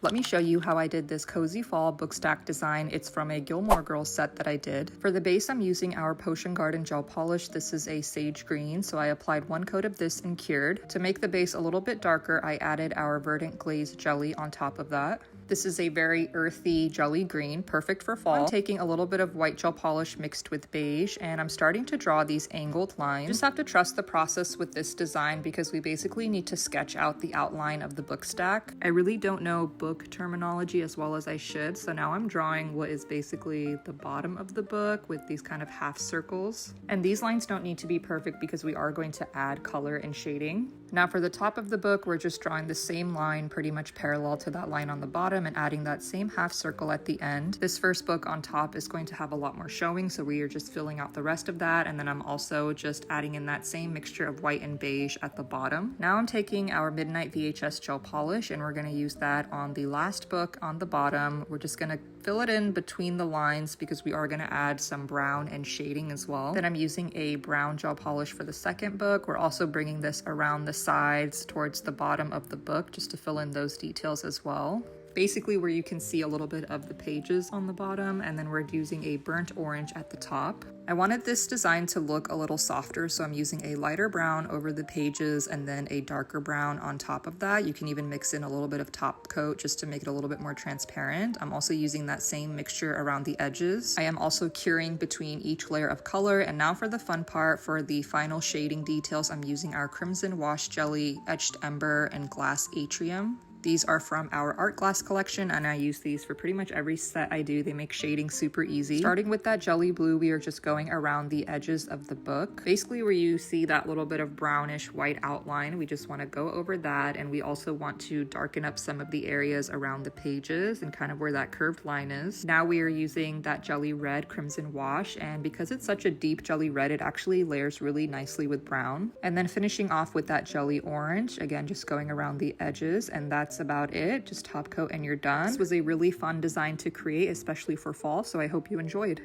Let me show you how I did this cozy fall book stack design. It's from a Gilmore Girls set that I did. For the base, I'm using our Potion Garden gel polish. This is a sage green, so I applied 1 coat of this and cured. To make the base a little bit darker, I added our Verdant Glaze jelly on top of that. This is a very earthy jelly green, perfect for fall. I'm taking a little bit of white gel polish mixed with beige, and I'm starting to draw these angled lines. Just have to trust the process with this design because we basically need to sketch out the outline of the book stack. I really don't know book terminology as well as I should, so now I'm drawing what is basically the bottom of the book with these kind of half circles. And these lines don't need to be perfect because we are going to add color and shading. Now for the top of the book, we're just drawing the same line pretty much parallel to that line on the bottom and adding that same half circle at the end. This first book on top is going to have a lot more showing, so we are just filling out the rest of that, and then I'm also just adding in that same mixture of white and beige at the bottom. Now I'm taking our Midnight VHS gel polish and we're going to use that on the last book on the bottom. We're just going to fill it in between the lines because we are going to add some brown and shading as well. Then I'm using a brown gel polish for the second book. We're also bringing this around the sides towards the bottom of the book just to fill in those details as well. Basically where you can see a little bit of the pages on the bottom, and then we're using a burnt orange at the top. I wanted this design to look a little softer, so I'm using a lighter brown over the pages and then a darker brown on top of that. You can even mix in a little bit of top coat just to make it a little bit more transparent. I'm also using that same mixture around the edges. I am also curing between each layer of color, and now for the fun part, for the final shading details, I'm using our Crimson Wash Jelly, Etched Ember, and Glass Atrium. These are from our art glass collection, and I use these for pretty much every set I do. They make shading super easy. Starting with that jelly blue, we are just going around the edges of the book. Basically where you see that little bit of brownish white outline, we just want to go over that, and we also want to darken up some of the areas around the pages and kind of where that curved line is. Now we are using that jelly red Crimson Wash, and because it's such a deep jelly red, it actually layers really nicely with brown. And then finishing off with that jelly orange, again just going around the edges, and that's about it. Just top coat and you're done. This was a really fun design to create, especially for fall, so I hope you enjoyed.